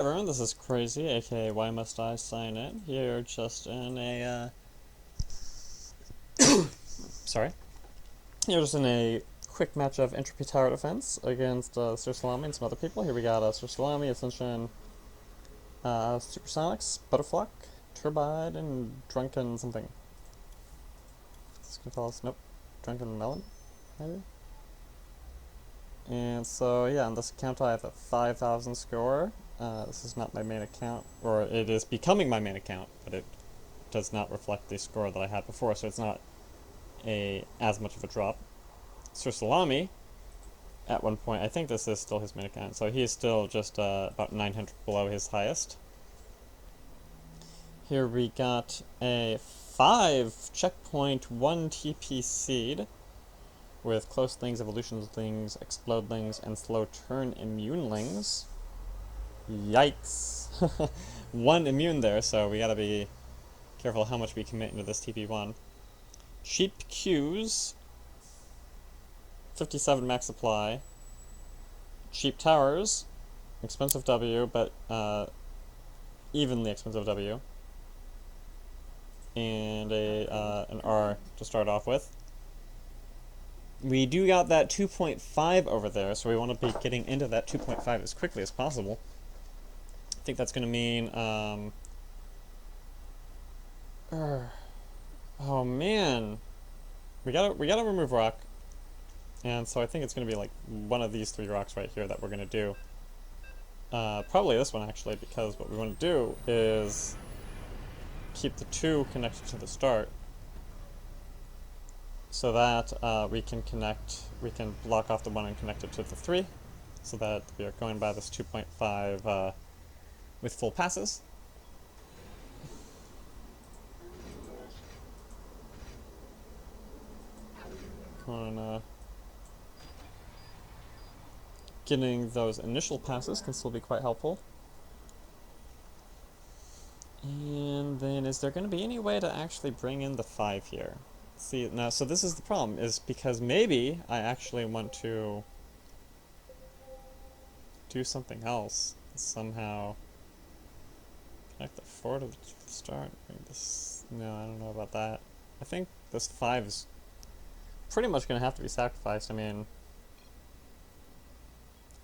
everyone, this is Crazy, aka Why Must I Sign In, here just in a, sorry, here just in a quick match of Entropy Tower Defense against SirSalami and some other people. Here we got SirSalami, Ascension, Supersonics, Butterflock, Turbide, and Drunken something. It's gonna tell us, nope, Drunken Melon, maybe? And so, yeah, on this account I have a 5,000 score. This is not my main account, or it is becoming my main account, but it does not reflect the score that I had before, so it's not as much of a drop. SirSalami, at one point, I think this is still his main account, so he is still just about 900 below his highest. Here we got a 5 checkpoint 1 TP seed with Closelings, Evolutionlings, Explodlings, and Slow Turn Immunelings. Yikes. 1 immune there, so we gotta be careful how much we commit into this TP1. Cheap Qs, 57 max supply. Cheap Towers, expensive W, but evenly expensive W. And an R to start off with. We do got that 2.5 over there, so we want to be getting into that 2.5 as quickly as possible. I think that's going to mean, oh man, we gotta remove rock, and so I think it's going to be like one of these 3 rocks right here that we're going to do. Probably this one actually, because what we want to do is keep the 2 connected to the start, so that we can block off the 1 and connect it to the 3, so that we are going by this 2.5 with full passes. Getting those initial passes can still be quite helpful. And then, is there going to be any way to actually bring in the 5 here? See, now, so this is the problem, is because maybe I actually want to do something else. Somehow connect the 4 to the start. No, I don't know about that. I think this 5 is pretty much going to have to be sacrificed. I mean,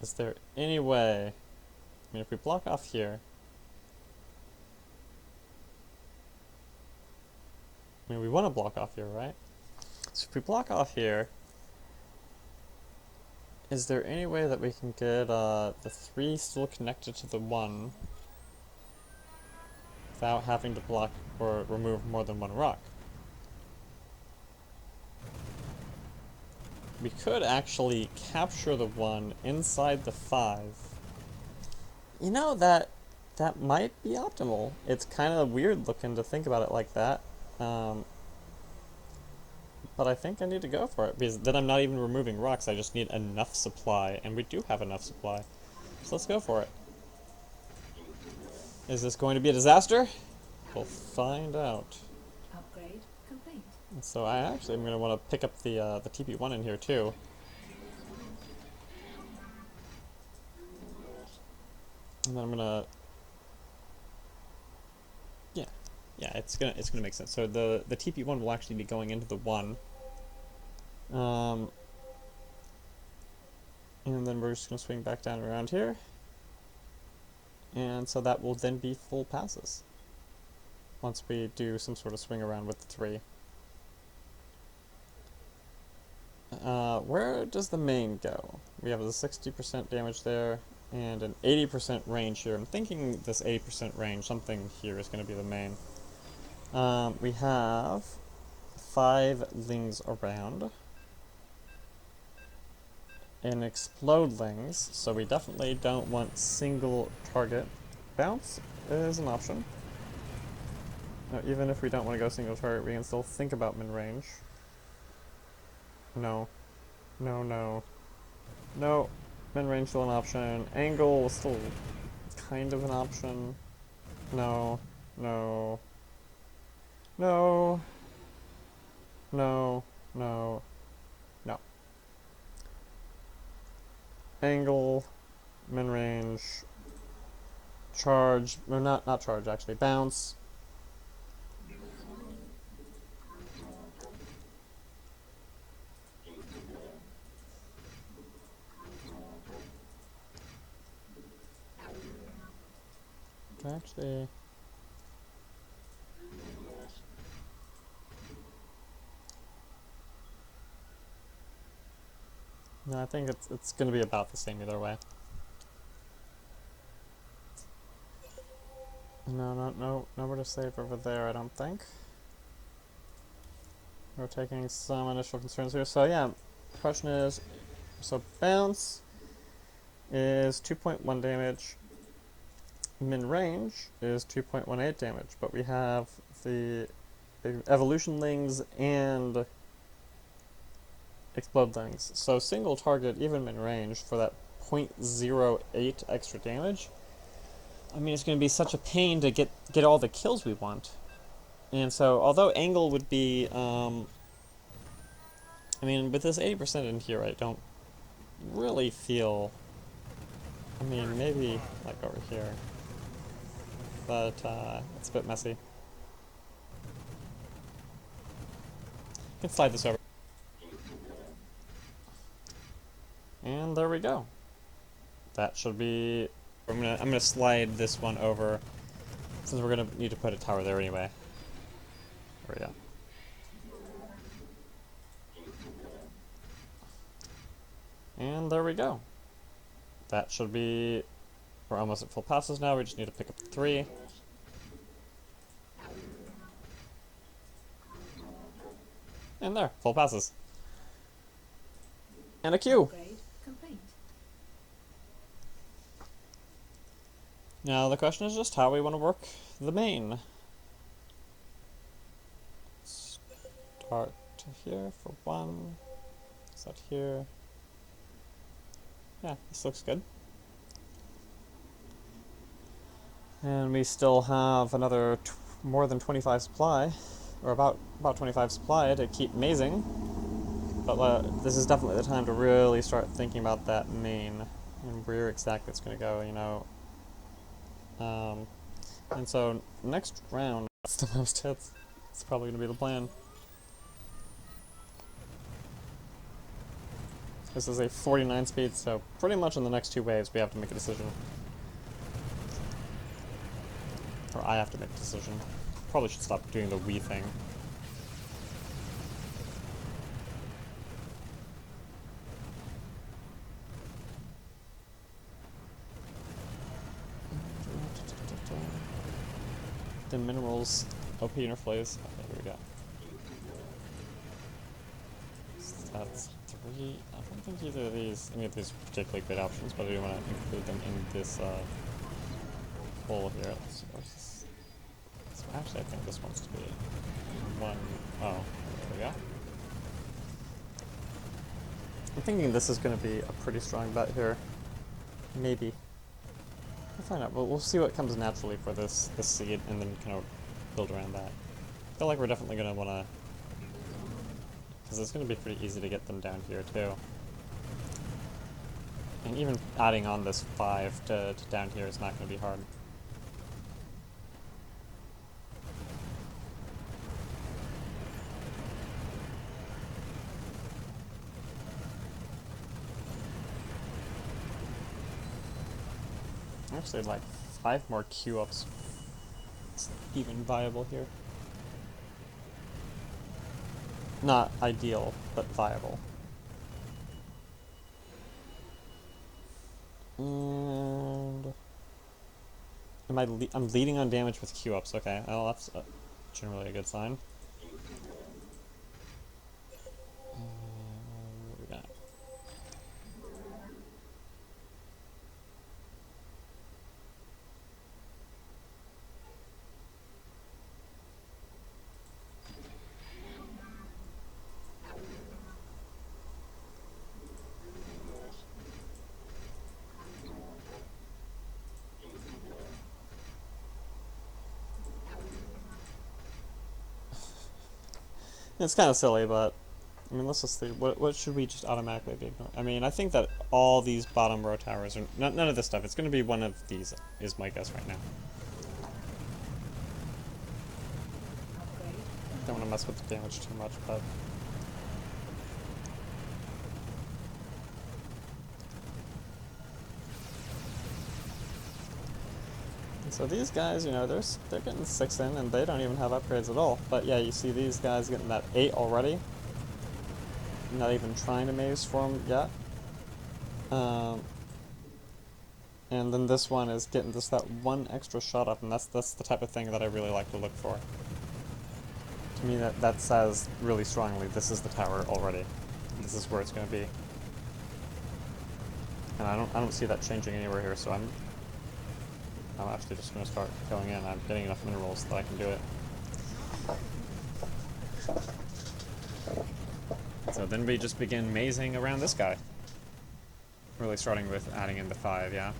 is there any way? I mean, if we block off here, I mean, we want to block off here, right? So if we block off here, is there any way that we can get the 3 still connected to the 1 without having to block or remove more than 1 rock? We could actually capture the 1 inside the 5. You know, that might be optimal. It's kind of weird looking to think about it like that. But I think I need to go for it, because then I'm not even removing rocks, I just need enough supply, and we do have enough supply. So let's go for it. Is this going to be a disaster? We'll find out. Upgrade complete. So I actually am going to want to pick up the TP1 in here too. And then I'm gonna, yeah, it's gonna make sense. So the TP1 will actually be going into the 1. And then we're just gonna swing back down around here. And so that will then be full passes once we do some sort of swing around with the 3. Where does the main go? We have a 60% damage there and an 80% range here. I'm thinking this 80% range, something here is going to be the main. We have 5 lings around and explodlings, so we definitely don't want single target. Bounce is an option. Now, even if we don't want to go single target, we can still think about min-range. No. No, no. No. Min-range still an option. Angle still kind of an option. No. No. No. No. No. No. Angle, min-range, charge, or not charge actually, bounce. Actually, no, I think it's gonna be about the same either way. No, nowhere to save over there, I don't think. We're taking some initial concerns here. So yeah, the question is, so bounce is 2.1 damage. Min range is 2.18 damage, but we have the evolution things and explode things. So single target, even min range, for that 0.08 extra damage. I mean, it's going to be such a pain to get all the kills we want. And so, although angle would be, I mean, with this 80% in here, I don't really feel. I mean, maybe like over here, but it's a bit messy. I can slide this over. And there we go. That should be. I'm gonna slide this one over, since we're gonna need to put a tower there anyway. There we go. And there we go. That should be. We're almost at full passes now. We just need to pick up 3. And there, full passes. And a queue. Upgrade complete. Now the question is just how we want to work the main. Start here for 1. Set here. Yeah, this looks good. And we still have another more than 25 supply, or about 25 supply to keep mazing. But this is definitely the time to really start thinking about that main and where exactly it's going to go, you know. And so next round, that's the most hits. It's probably going to be the plan. This is a 49 speed, so pretty much in the next 2 waves we have to make a decision. Or I have to make a decision. Probably should stop doing the we thing. The minerals, OP interplays. Okay, here we go. So that's 3. I don't think either of these, any of these are particularly good options, but I do want to include them in this poll here. Let's see, where's this? So actually, I think this wants to be 1. Oh, there we go. I'm thinking this is going to be a pretty strong bet here. Maybe. We'll find out. We'll see what comes naturally for this seed, and then kind of build around that. I feel like we're definitely going to want to, because it's going to be pretty easy to get them down here too. And even adding on this 5 to down here is not going to be hard. Actually, like 5 more queue ups. It's even viable here. Not ideal, but viable. And I'm leading on damage with queue ups. Okay, well that's generally a good sign. What we got? It's kind of silly, but I mean, let's just see. What should we just automatically be ignoring? I mean, I think that all these bottom row towers are none of this stuff. It's going to be one of these, is my guess right now. Upgrade Don't want to complete. mess with the damage too much, but so these guys, you know, they're getting 6 in, and they don't even have upgrades at all. But yeah, you see these guys getting that 8 already. Not even trying to maze form yet. Um, and then this one is getting just that one extra shot up, and that's the type of thing that I really like to look for. To me, that says really strongly, this is the tower already. This is where it's going to be. And I don't see that changing anywhere here, so I'm actually just going to start going in. I'm getting enough minerals that I can do it. So then we just begin mazing around this guy. Really starting with adding in the 5, yeah.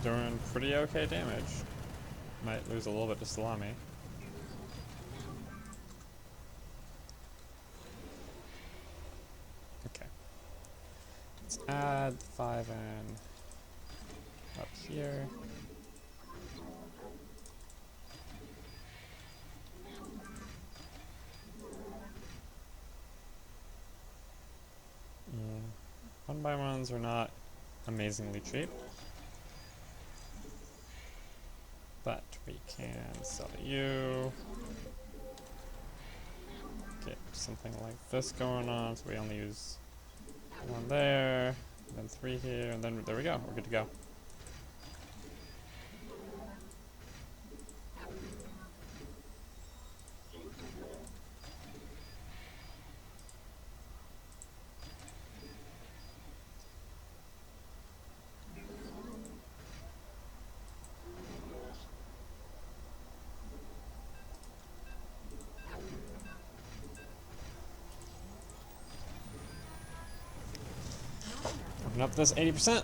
Doing pretty okay damage. Might lose a little bit to Salami. Okay. Let's add 5 in up here. Yeah. 1x1s are not amazingly cheap. But we can sell you. Get something like this going on, so we only use 1 there, then 3 here, and then there we go, we're good to go. Open up this 80%.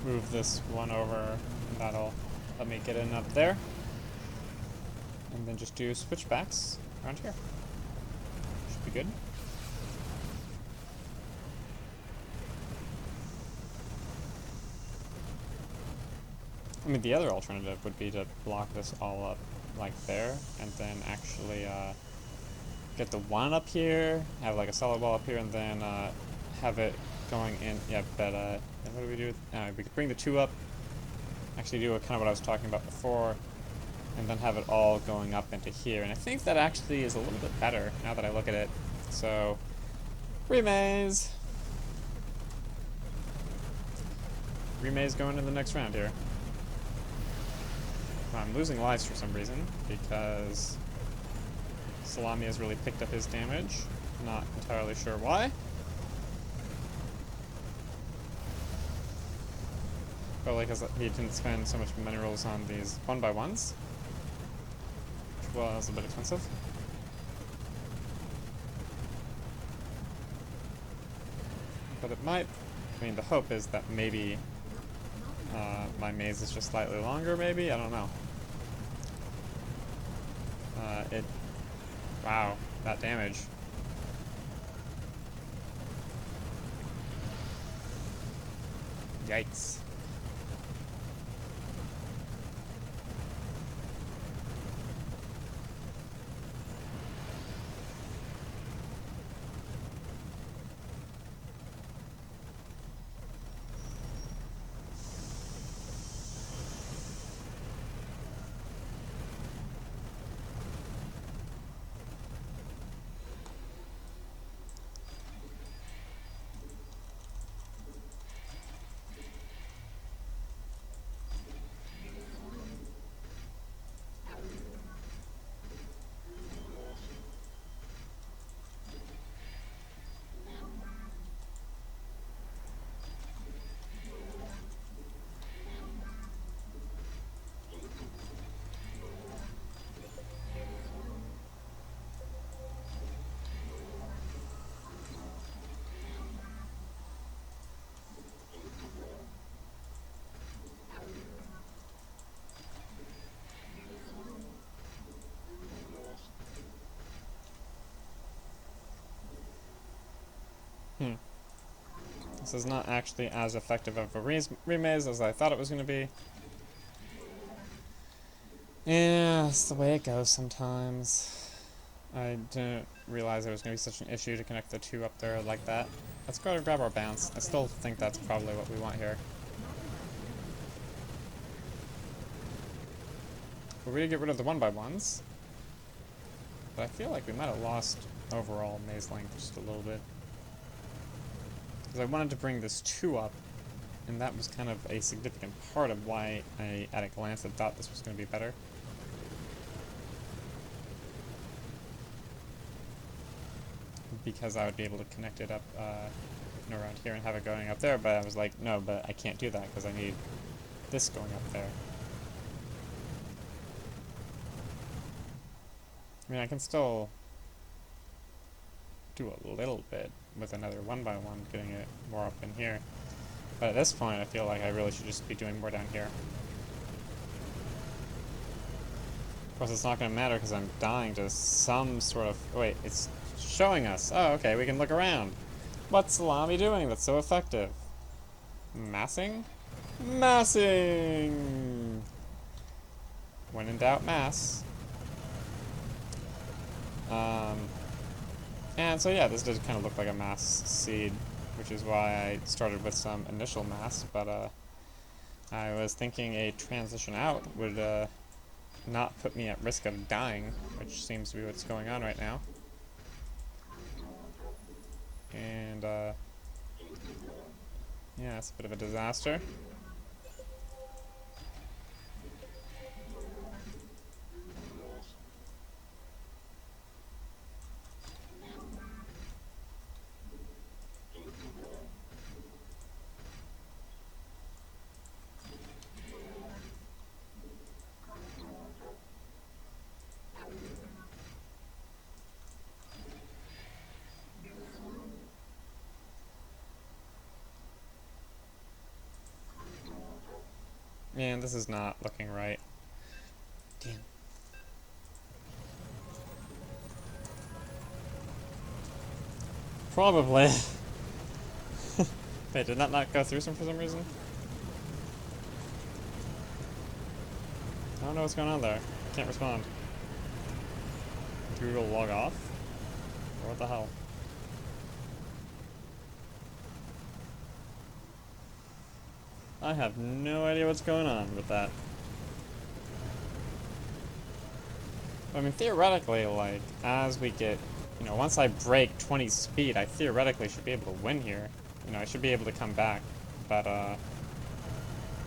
Move this one over, and that'll let me get in up there. And then just do switchbacks around here. Should be good. I mean, the other alternative would be to block this all up like there, and then actually get the 1 up here, have like a solid wall up here, and then have it going in. Yeah, but then what do we do? We could bring the 2 up, actually do kind of what I was talking about before, and then have it all going up into here. And I think that actually is a little bit better now that I look at it. So, remaze! Remaze going to the next round here. I'm losing lives for some reason, because Salami has really picked up his damage. Not entirely sure why. Probably because he didn't spend so much minerals on these 1x1s. Which was a bit expensive. But it might... I mean, the hope is that maybe my maze is just slightly longer, maybe? I don't know. Wow, that damage. Yikes. This is not actually as effective of a remaze as I thought it was going to be. Yeah, that's the way it goes sometimes. I didn't realize there was going to be such an issue to connect the two up there like that. Let's go to grab our bounce. I still think that's probably what we want here. We're going to get rid of the 1x1s. But I feel like we might have lost overall maze length just a little bit. Because I wanted to bring this 2 up, and that was kind of a significant part of why I, at a glance, had thought this was going to be better. Because I would be able to connect it up around here and have it going up there, but I was like, no, but I can't do that because I need this going up there. I mean, I can still do a little bit with another 1x1, getting it more up in here. But at this point, I feel like I really should just be doing more down here. Of course, it's not going to matter because I'm dying to some sort of... Wait, it's showing us. Oh, okay, we can look around. What's Salami doing that's so effective? Massing? Massing! When in doubt, mass. And so yeah, this did kind of look like a mass seed, which is why I started with some initial mass, but I was thinking a transition out would not put me at risk of dying, which seems to be what's going on right now. And yeah, it's a bit of a disaster. And this is not looking right. Damn. Probably. Wait, did that not go through for some reason? I don't know what's going on there. I can't respond. Google log off? Or what the hell? I have no idea what's going on with that. I mean, theoretically, like, as we get, once I break 20 speed, I theoretically should be able to win here. I should be able to come back, but,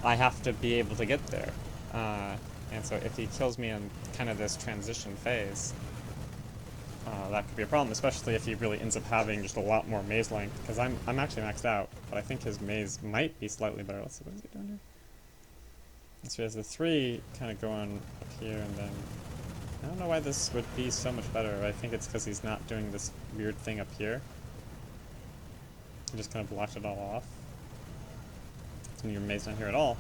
I have to be able to get there. And so if he kills me in kind of this transition phase, that could be a problem, especially if he really ends up having just a lot more maze length, because I'm actually maxed out, but I think his maze might be slightly better. Let's see, what is he doing here? So he has the 3 kind of going up here, and then I don't know why this would be so much better. I think it's because he's not doing this weird thing up here. He just kind of blocked it all off. So your maze not here at all.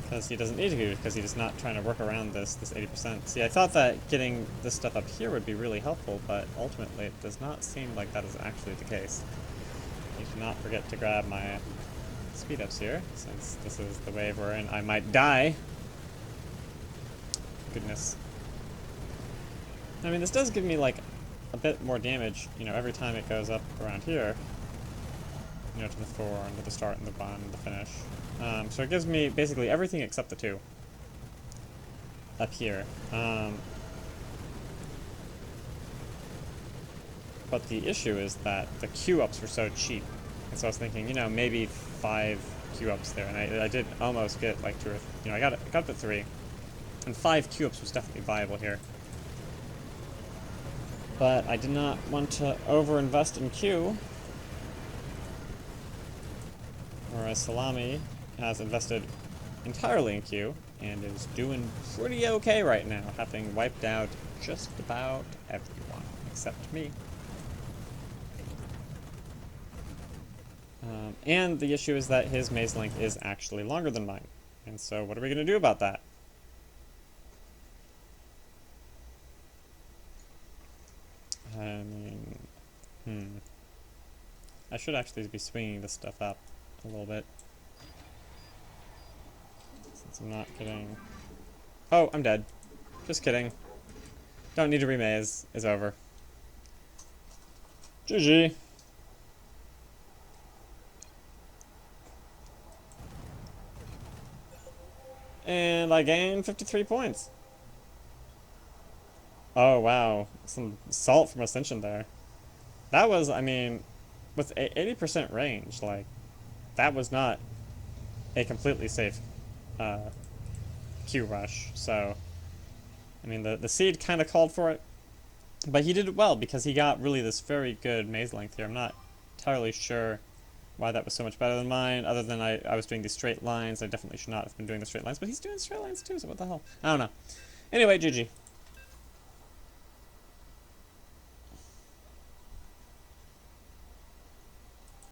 Because he doesn't need to, because he's not trying to work around this 80%. See, I thought that getting this stuff up here would be really helpful, but ultimately it does not seem like that is actually the case. I should not forget to grab my speed ups here, since this is the wave we're in. I might die. Goodness. I mean, this does give me, like, a bit more damage, every time it goes up around here. To the 4, and to the start, and the bottom, and the finish. So it gives me basically everything except the 2. Up here. But the issue is that the Q-ups were so cheap. And so I was thinking, maybe 5 Q-ups there. And I did almost get, like, 2 or... I got up to 3. And 5 Q-ups was definitely viable here. But I did not want to over-invest in Q. Whereas Salami has invested entirely in Q and is doing pretty okay right now, having wiped out just about everyone except me. And the issue is that his maze length is actually longer than mine. And so what are we going to do about that? I mean, I should actually be swinging this stuff up a little bit. Since I'm not getting... Oh, I'm dead. Just kidding. Don't need to remaze. It's over. GG. And I gained 53 points. Oh, wow. Some salt from Ascension there. That was, I mean, with 80% range, like, that was not a completely safe uh, Q rush. So, I mean, the seed kind of called for it, but he did it well because he got really this very good maze length here. I'm not entirely sure why that was so much better than mine, other than I was doing these straight lines. I definitely should not have been doing the straight lines, but he's doing straight lines too, so what the hell? I don't know. Anyway, GG.